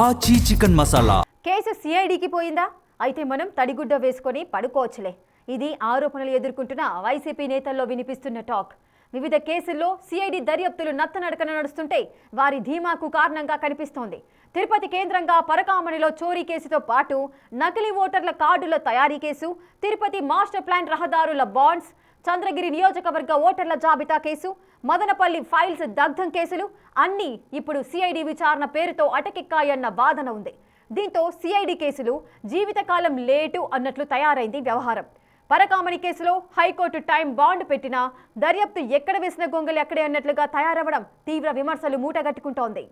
ఆచి chicken masala. Case సిఐడికి పోయిందా? అయితే మనం తడిగుడ్డ వేసుకొని పడుకోవచ్చులే. ఇది ఆరోపణలు ఎదుర్కొంటున్న వైసీపీ నేతల్లో వినిపిస్తున్న టాక్. వివిధ కేసుల్లో సిఐడి దర్యాప్తులు నత్తనడకన నడుస్తుంటే వారి ధీమాకు కారణంగా కనిపిస్తోంది. తిరుపతి కేంద్రంగా పరకామణిలో చోరీ కేసుతో పాటు నకిలీ ఓటర్ల కార్డుల తయారీ కేసు, తిరుపతి మాస్టర్ ప్లాన్ రహదారుల బాండ్స్, చంద్రగిరి నియోజకవర్గ ఓటర్ల జాబితా కేసు, మదనపల్లి ఫైల్స్ దగ్ధం కేసులు అన్నీ ఇప్పుడు సిఐడి విచారణ పేరుతో అటకెక్కాయన్న వాదన ఉంది. దీంతో సిఐడి కేసులు జీవితకాలం లేటు అన్నట్లు తయారైంది వ్యవహారం. పరకామణి కేసులో హైకోర్టు టైం బాండ్ పెట్టినా దర్యాప్తు ఎక్కడ వేసిన గొంగలి అక్కడే అన్నట్లుగా తయారవ్వడం తీవ్ర విమర్శలు మూటగట్టుకుంటోంది.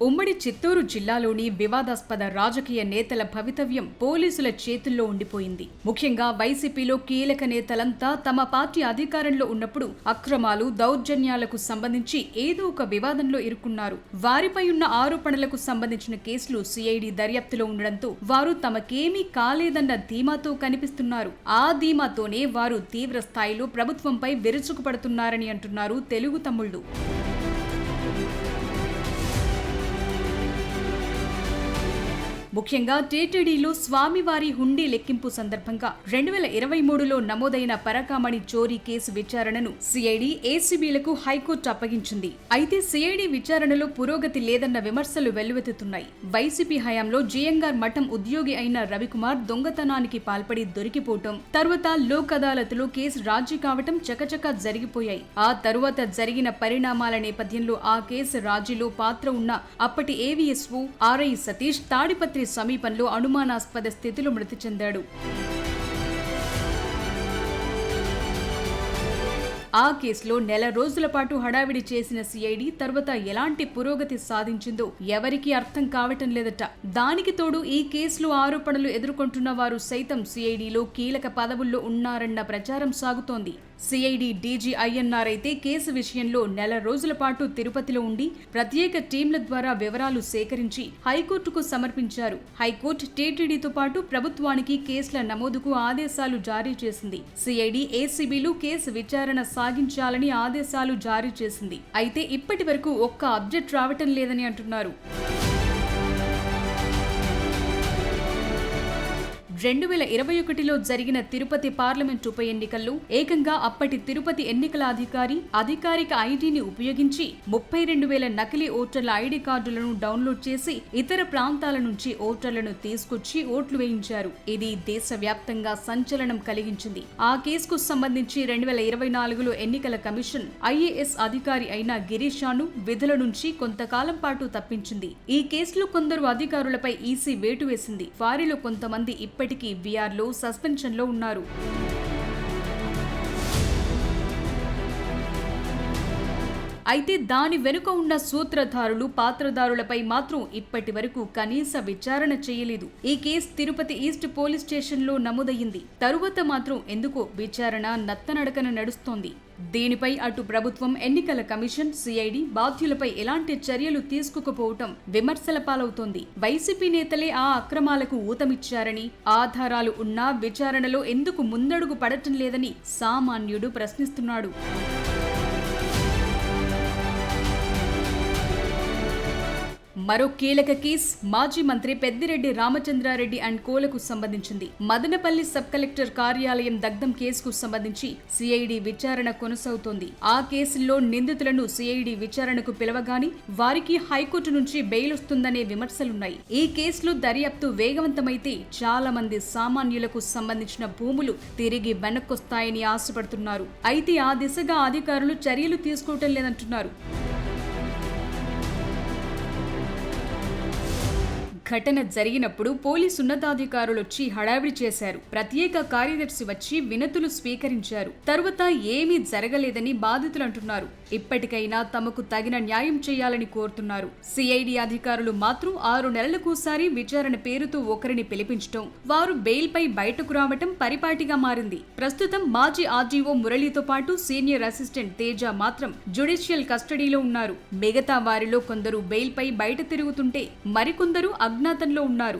ఉమ్మడి చిత్తూరు జిల్లాలోని వివాదాస్పద రాజకీయ నేతల భవితవ్యం పోలీసుల చేతుల్లో ఉండిపోయింది. ముఖ్యంగా వైసీపీలో కీలక నేతలంతా తమ పార్టీ అధికారంలో ఉన్నప్పుడు అక్రమాలు, దౌర్జన్యాలకు సంబంధించి ఏదో ఒక వివాదంలో ఇరుక్కున్నారు. వారిపై ఉన్న ఆరోపణలకు సంబంధించిన కేసులు సిఐడి దర్యాప్తులో ఉండడంతో వారు తమకేమీ కాలేదన్న ధీమాతో కనిపిస్తున్నారు. ఆ ధీమాతోనే వారు తీవ్ర స్థాయిలో ప్రభుత్వంపై విరుచుకుపడుతున్నారని అంటున్నారు తెలుగు తమ్ముళ్లు. ముఖ్యంగా టీటీడీలో స్వామివారి హుండీ లెక్కింపు సందర్భంగా 2023లో నమోదైన పరకామణి చోరీ కేసు విచారణను సిఐడి, ఏసీబీలకు హైకోర్టు అప్పగించింది. అయితే సిఐడి విచారణలో పురోగతి లేదన్న విమర్శలు వెల్లువెత్తుతున్నాయి. వైసీపీ హయాంలో జియంగార్ మఠం ఉద్యోగి అయిన రవికుమార్ దొంగతనానికి పాల్పడి దొరికిపోవటం, తర్వాత లోక్ అదాలత్లో కేసు రాజీ కావటం చకచకా జరిగిపోయాయి. ఆ తరువాత జరిగిన పరిణామాల నేపథ్యంలో ఆ కేసు రాజీలో పాత్ర ఉన్న అప్పటి ఏవీఎస్ఓ ఆర్ఐ సతీష్ తాడిపత్రి సమీపంలో అనుమానాస్పద స్థితిలో మృతి చెందాడు. ఆ కేసులో నెల రోజుల పాటు హడావిడి చేసిన సిఐడి తర్వాత ఎలాంటి పురోగతి సాధించిందో ఎవరికీ అర్థం కావటం లేదట. దానికి తోడు ఈ కేసులో ఆరోపణలు ఎదుర్కొంటున్న వారు సైతం సిఐడిలో కీలక పదవుల్లో ఉన్నారన్న ప్రచారం సాగుతోంది. సిఐడి డీజీ ఐఎన్ఆర్ అయితే కేసు విషయంలో నెల రోజుల పాటు తిరుపతిలో ఉండి ప్రత్యేక టీంల ద్వారా వివరాలు సేకరించి హైకోర్టుకు సమర్పించారు. హైకోర్టు టీటీడీతో పాటు ప్రభుత్వానికి కేసుల నమోదుకు ఆదేశాలు జారీ చేసింది. సిఐడి, ఏసీబీలు కేసు విచారణ సాగించాలని ఆదేశాలు జారీ చేసింది. అయితే ఇప్పటి వరకు ఒక్క అప్డేట్ రావటం లేదని అంటున్నారు. 2021లో జరిగిన తిరుపతి పార్లమెంట్ ఉప ఎన్నికల్లో ఏకంగా అప్పటి తిరుపతి ఎన్నికల అధికారిక ఐడీని ఉపయోగించి 32,000 నకిలీ ఓటర్ల ఐడి కార్డులను డౌన్లోడ్ చేసి ఇతర ప్రాంతాల నుంచి ఓటర్లను తీసుకొచ్చి ఓట్లు వేయించారు. ఇది దేశవ్యాప్తంగా సంచలనం కలిగించింది. ఆ కేసుకు సంబంధించి 2024లో ఎన్నికల కమిషన్ ఐఏఎస్ అధికారి అయిన గిరీషాను విధుల నుంచి కొంతకాలం పాటు తప్పించింది. ఈ కేసులో కొందరు అధికారులపై ఈసీ వేటు వేసింది. వారిలో కొంతమంది ఇప్పటికీ విఆర్లో సస్పెన్షన్లో ఉన్నారు. అయితే దాని వెనుక ఉన్న సూత్రధారులు, పాత్రధారులపై మాత్రం ఇప్పటి వరకు కనీస విచారణ చేయలేదు. ఈ కేసు తిరుపతి ఈస్ట్ పోలీస్ స్టేషన్లో నమోదయ్యింది. తరువాత మాత్రం ఎందుకో విచారణ నత్తనడకన నడుస్తోంది. దీనిపై అటు ప్రభుత్వం, ఎన్నికల కమిషన్, సిఐడి బాధ్యులపై ఎలాంటి చర్యలు తీసుకోకపోవటం విమర్శల పాలవుతోంది. వైసీపీ నేతలే ఆ అక్రమాలకు ఊతమిచ్చారని, ఆధారాలు ఉన్నా విచారణలో ఎందుకు ముందడుగు పడటం లేదని సామాన్యుడు ప్రశ్నిస్తున్నాడు. మరో కీలక కేసు మాజీ మంత్రి పెద్దిరెడ్డి రామచంద్రారెడ్డి అండ్ కోలకు సంబంధించింది. మదనపల్లి సబ్ కలెక్టర్ కార్యాలయం దగ్ధం కేసుకు సంబంధించి సిఐడి విచారణ కొనసాగుతోంది. ఆ కేసుల్లో నిందితులను సిఐడి విచారణకు పిలవగాని వారికి హైకోర్టు నుంచి బెయిల్ వస్తుందనే విమర్శలున్నాయి. ఈ కేసులో దర్యాప్తు వేగవంతమైతే చాలా మంది సామాన్యులకు సంబంధించిన భూములు తిరిగి వెనక్కొస్తాయని ఆశపడుతున్నారు. అయితే ఆ దిశగా అధికారులు చర్యలు తీసుకోవటం లేదంటున్నారు. ఘటన జరిగినప్పుడు పోలీసు ఉన్నతాధికారులు వచ్చి హడావిడి చేశారు. ప్రత్యేక కార్యదర్శి వచ్చి వినతులు స్వీకరించారు. తరువాత ఏమీ జరగలేదని బాధితులు అంటున్నారు. ఇప్పటికైనా తమకు తగిన న్యాయం చేయాలని కోరుతున్నారు. సిఐడి అధికారులు మాత్రం 6 నెలలకోసారి విచారణ పేరుతో ఒకరిని పిలిపించడం, వారు బెయిల్పై బయటకు రావటం పరిపాటిగా మారింది. ప్రస్తుతం మాజీ ఆర్డీఓ మురళితో పాటు సీనియర్ అసిస్టెంట్ తేజ మాత్రం జ్యుడిషియల్ కస్టడీలో ఉన్నారు. మిగతా వారిలో కొందరు బెయిల్పై బయట తిరుగుతుంటే మరికొందరు అజ్ఞాతంలో ఉన్నారు.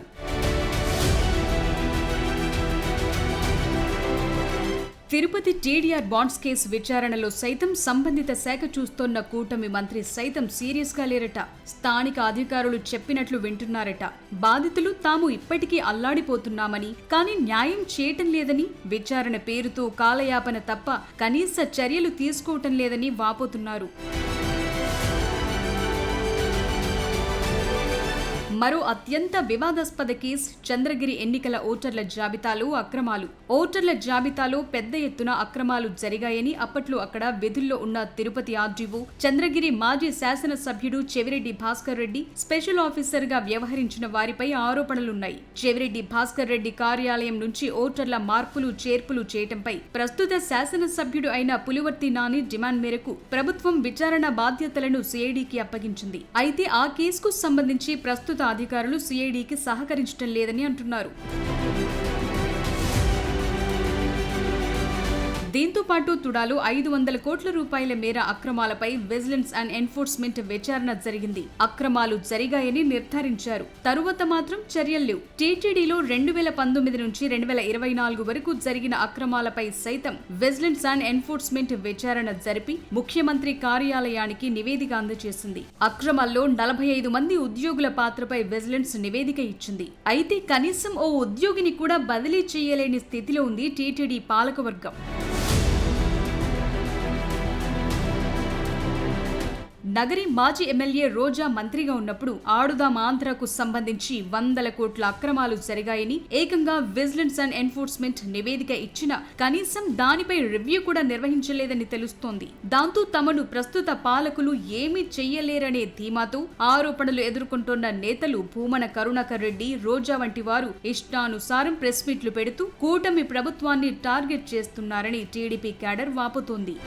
తిరుపతి టీడీఆర్ బాండ్స్ కేసు విచారణలో సైతం సంబంధిత శాఖ చూస్తోన్న కూటమి మంత్రి సైతం సీరియస్ గా లేరట. స్థానిక అధికారులు చెప్పినట్లు వింటున్నారట. బాధితులు తాము ఇప్పటికీ అల్లాడిపోతున్నామని, కానీ న్యాయం చేయటం లేదని, విచారణ పేరుతో కాలయాపన తప్ప కనీస చర్యలు తీసుకోవటం లేదని వాపోతున్నారు. మరో అత్యంత వివాదాస్పద కేసు చంద్రగిరి ఎన్నికల ఓటర్ల జాబితాలో అక్రమాలు. ఓటర్ల జాబితాలో పెద్ద ఎత్తున అక్రమాలు జరిగాయని అప్పట్లో అక్కడ విధుల్లో ఉన్న తిరుపతి ఆర్డీఓ, చంద్రగిరి మాజీ శాసనసభ్యుడు చెవిరెడ్డి భాస్కర్ రెడ్డి, స్పెషల్ ఆఫీసర్ గా వ్యవహరించిన వారిపై ఆరోపణలున్నాయి. చెవిరెడ్డి భాస్కర్ రెడ్డి కార్యాలయం నుంచి ఓటర్ల మార్పులు చేర్పులు చేయటంపై ప్రస్తుత శాసనసభ్యుడు అయిన పులివర్తి నాని డిమాండ్ మేరకు ప్రభుత్వం విచారణ బాధ్యతలను సిఐడికి అప్పగించింది. అయితే ఆ కేసుకు సంబంధించి ప్రస్తుత అధికారులు సిఐడికి సహకరించడం లేదని అంటున్నారు. దీంతో పాటు తుడాలో 500 కోట్ల రూపాయల మేర అక్రమాలపై విజిలెన్స్ అండ్ ఎన్ఫోర్స్మెంట్ విచారణ జరిగింది. అక్రమాలు జరిగాయని నిర్ధారించారు. తరువాత మాత్రం చర్యలు లేవు. టీటీడీలో 2019 నుంచి 2024 వరకు జరిగిన అక్రమాలపై సైతం విజిలెన్స్ అండ్ ఎన్ఫోర్స్మెంట్ విచారణ జరిపి ముఖ్యమంత్రి కార్యాలయానికి నివేదిక అందజేసింది. అక్రమాల్లో 45 మంది ఉద్యోగుల పాత్రపై విజిలెన్స్ నివేదిక ఇచ్చింది. అయితే కనీసం ఓ ఉద్యోగిని కూడా బదిలీ చేయలేని స్థితిలో ఉంది టీటీడీ పాలకవర్గం. నగరి మాజీ ఎమ్మెల్యే రోజా మంత్రిగా ఉన్నప్పుడు ఆడుదాం ఆంధ్రకు సంబంధించి 100 కోట్ల అక్రమాలు జరిగాయని ఏకంగా విజిలెన్స్ అండ్ ఎన్ఫోర్స్మెంట్ నివేదిక ఇచ్చిన కనీసం దానిపై రివ్యూ కూడా నిర్వహించలేదని తెలుస్తోంది. దాంతో తమను ప్రస్తుత పాలకులు ఏమీ చెయ్యలేరనే ధీమాతో ఆరోపణలు ఎదుర్కొంటోన్న నేతలు భూమన కరుణాకర్ రెడ్డి, రోజా వంటి వారు ఇష్టానుసారం ప్రెస్ మీట్లు పెడుతూ కూటమి ప్రభుత్వాన్ని టార్గెట్ చేస్తున్నారని టీడీపీ క్యాడర్ వాపుతోంది.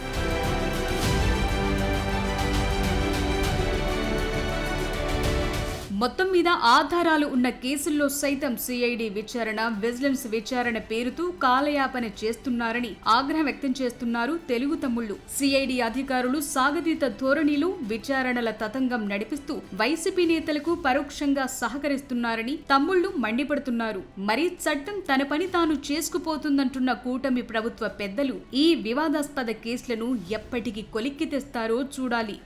మొత్తం మీద ఆధారాలు ఉన్న కేసుల్లో సైతం సిఐడి విచారణ, విజిలెన్స్ విచారణ పేరుతో కాలయాపన చేస్తున్నారని ఆగ్రహం వ్యక్తం చేస్తున్నారు తెలుగు తమ్ముళ్లు. సిఐడి అధికారులు సాగతీత ధోరణిలో విచారణల తతంగం నడిపిస్తూ వైసీపీ నేతలకు పరోక్షంగా సహకరిస్తున్నారని తమ్ముళ్లు మండిపడుతున్నారు. మరి చట్టం తన పని తాను చేసుకుపోతుందంటున్న కూటమి ప్రభుత్వ పెద్దలు ఈ వివాదాస్పద కేసులను ఎప్పటికి కొలిక్కి తెస్తారో చూడాలి.